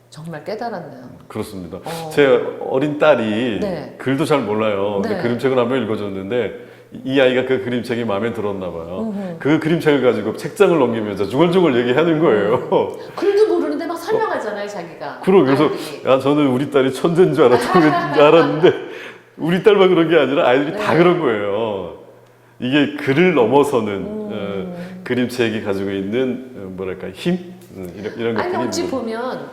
정말 깨달았네요. 그렇습니다. 제 어린 딸이 네. 글도 잘 몰라요. 근데 네. 그림책을 한번 읽어줬는데 이 아이가 그 그림책이 마음에 들었나 봐요. 그 그림책을 가지고 책장을 넘기면서 중얼중얼 얘기하는 거예요. 글도 모르는데 막 설명하잖아요, 자기가. 그래서 아이들이. 저는 우리 딸이 천재인 줄 알았는데 우리 딸만 그런 게 아니라 아이들이 다 네. 그런 거예요. 이게 글을 넘어서는 그림책이 가지고 있는 뭐랄까 힘 이런 아니, 것들이 어찌 있는 거죠. 보면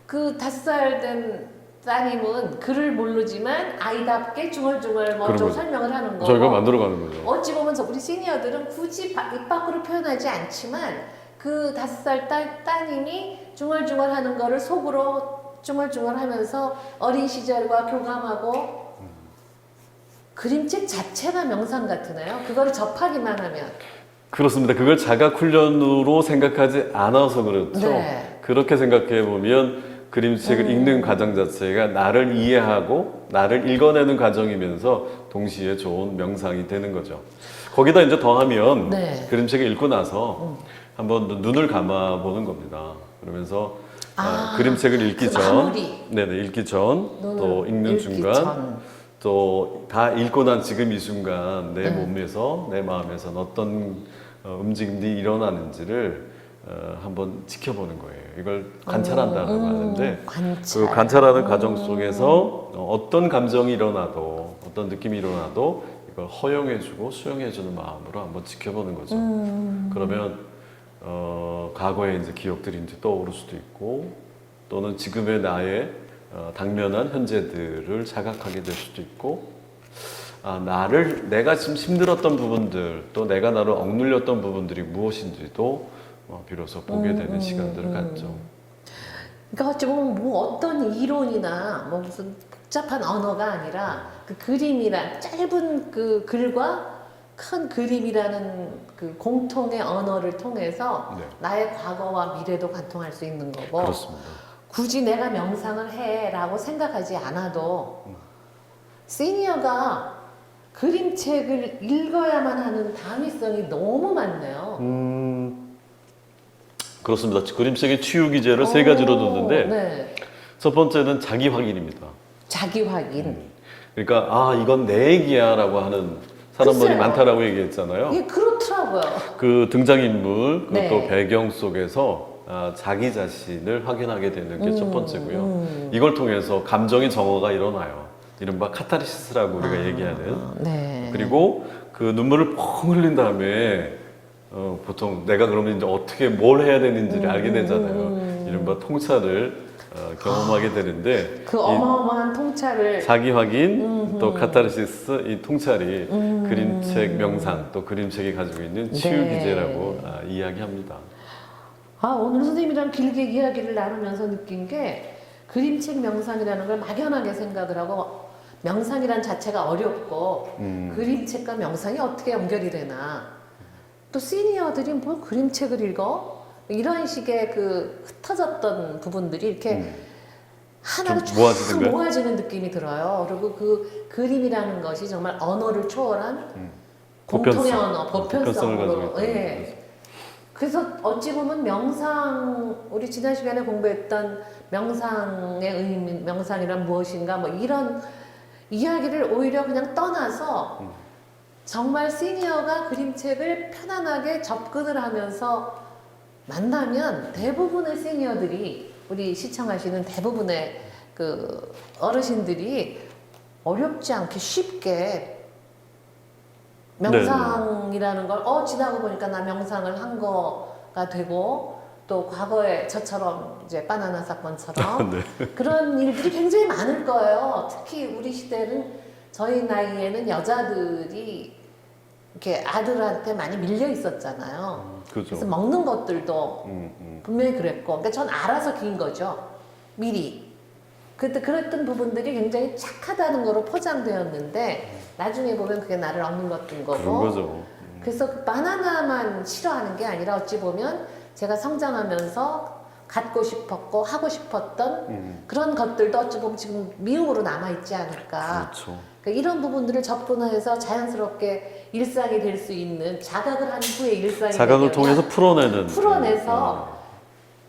그 5살 된 따님은 글을 모르지만 아이답게 중얼중얼 그런 먼저 거죠. 설명을 하는 거고 저희가 만들어가는 거죠. 어찌 보면 우리 시니어들은 굳이 입 밖으로 표현하지 않지만 그 5살 따님이 중얼중얼 하는 거를 속으로 중얼중얼 하면서 어린 시절과 교감하고 그림책 자체가 명상 같으네요. 그거를 접하기만 하면. 그렇습니다. 그걸 자각 훈련으로 생각하지 않아서 그렇죠. 네. 그렇게 생각해 보면 그림책을 읽는 과정 자체가 나를 이해하고 나를 읽어내는 과정이면서 동시에 좋은 명상이 되는 거죠. 거기다 이제 더하면 네. 그림책을 읽고 나서 한번 눈을 감아 보는 겁니다. 그러면서 그림책을 읽기 그 전, 마무리. 네네 읽기 전, 또 눈을 읽는 읽기 중간, 전. 또 다 읽고 난 지금 이 순간 내 네. 몸에서 내 마음에서 어떤 움직임이 일어나는지를 한번 지켜보는 거예요. 이걸 관찰한다라고 하는데 관찰. 그 관찰하는 과정 속에서 어떤 감정이 일어나도 어떤 느낌이 일어나도 이걸 허용해주고 수용해주는 마음으로 한번 지켜보는 거죠. 그러면 과거의 이제 기억들이 이제 떠오를 수도 있고 또는 지금의 나의 당면한 현재들을 자각하게 될 수도 있고 내가 지금 힘들었던 부분들 또 내가 나를 억눌렸던 부분들이 무엇인지도 비로소 보게 되는 시간들을 갖죠. 그러니까 어찌 보면 뭐 어떤 이론이나 뭐 무슨 복잡한 언어가 아니라 그 그림이란 짧은 그 글과 큰 그림이라는 그 공통의 언어를 통해서 네. 나의 과거와 미래도 관통할 수 있는 거고 그렇습니다. 굳이 내가 명상을 해라고 생각하지 않아도 시니어가 그림책을 읽어야만 하는 당위성이 너무 많네요. 그렇습니다. 그림책의 치유 기제를 세 가지로 뒀는데 네. 첫 번째는 자기 확인입니다. 자기 확인. 그러니까 아 이건 내 얘기야라고 하는 사람들이 글쎄요. 많다라고 얘기했잖아요. 이게 그렇더라고요. 그 등장인물 네. 또 배경 속에서 자기 자신을 확인하게 되는 게 첫 번째고요. 이걸 통해서 감정의 정화가 일어나요. 이른바 카타르시스라고 우리가 얘기하는. 네. 그리고 그 눈물을 펑 흘린 다음에 보통 내가 그러면 이제 어떻게 뭘 해야 되는지를 알게 되잖아요. 이른바 통찰을 경험하게 되는데 그 이 어마어마한 통찰을 자기 확인 또 카타르시스 이 통찰이 그림책 명상 또 그림책이 가지고 있는 치유 네. 기제라고 이야기합니다. 오늘 선생님이랑 길게 이야기를 나누면서 느낀 게 그림책 명상이라는 걸 막연하게 생각을 하고 명상이란 자체가 어렵고 그림책과 명상이 어떻게 연결이 되나 또 시니어들이 뭘 그림책을 읽어? 이런 식의 그 흩어졌던 부분들이 이렇게 하나로 좀 쫙 모아지는가요? 모아지는 느낌이 들어요. 그리고 그 그림이라는 것이 정말 언어를 초월한 공통의 언어, 보편성을 가지고 보편성으로. 있다. 예. 그래서 어찌 보면 명상, 우리 지난 시간에 공부했던 명상의 의미, 명상이란 무엇인가, 뭐 이런 이야기를 오히려 그냥 떠나서 정말 시니어가 그림책을 편안하게 접근을 하면서 만나면 대부분의 시니어들이, 우리 시청하시는 대부분의 그 어르신들이 어렵지 않게 쉽게 명상이라는 걸 지나고 보니까 나 명상을 한 거가 되고 또 과거에 저처럼 이제 바나나 사건처럼 네. 그런 일들이 굉장히 많을 거예요. 특히 우리 시대는 저희 나이에는 여자들이 이렇게 아들한테 많이 밀려 있었잖아요. 그죠. 그래서 먹는 것들도 분명히 그랬고, 그러니까 전 알아서 긴 거죠. 미리. 그때 그랬던 부분들이 굉장히 착하다는 거로 포장되었는데 나중에 보면 그게 나를 억눌렀던 거고. 그런 거죠. 그래서 그 바나나만 싫어하는 게 아니라 어찌 보면 제가 성장하면서 갖고 싶었고 하고 싶었던 그런 것들도 어찌 보면 지금 미움으로 남아있지 않을까. 그렇죠. 그러니까 이런 부분들을 접근해서 자연스럽게 일상이 될 수 있는, 자각을 한 후에 일상이 자각을 되려면 통해서 풀어내는. 풀어내서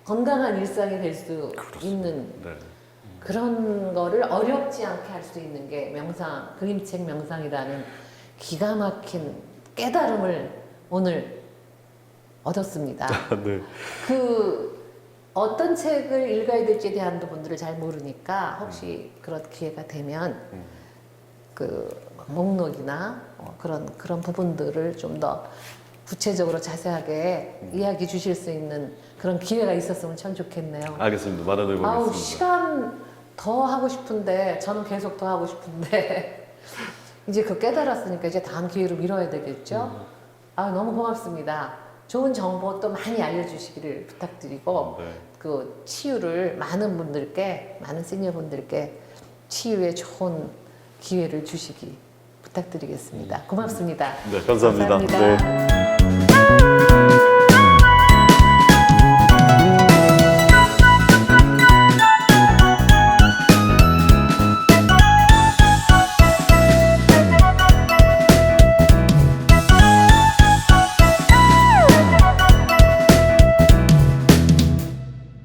건강한 일상이 될 수 있는 네. 그런 거를 어렵지 않게 할 수 있는 게 명상, 그림책 명상이라는 기가 막힌 깨달음을 오늘 얻었습니다. 네. 그 어떤 책을 읽어야 될지에 대한 부분들을 잘 모르니까 혹시 그런 기회가 되면 그 목록이나 그런 부분들을 좀 더 구체적으로 자세하게 이야기 주실 수 있는 그런 기회가 있었으면 참 좋겠네요. 알겠습니다. 마련해 보겠습니다. 시간 더 하고 싶은데 저는 계속 더 하고 싶은데 이제 그 깨달았으니까 이제 다음 기회로 미뤄야 되겠죠. 너무 고맙습니다. 좋은 정보 또 많이 알려주시기를 부탁드리고 네. 그 치유를 많은 분들께, 많은 시니어분들께 치유에 좋은 기회를 주시기 부탁드리겠습니다. 고맙습니다. 네, 감사합니다. 감사합니다. 네.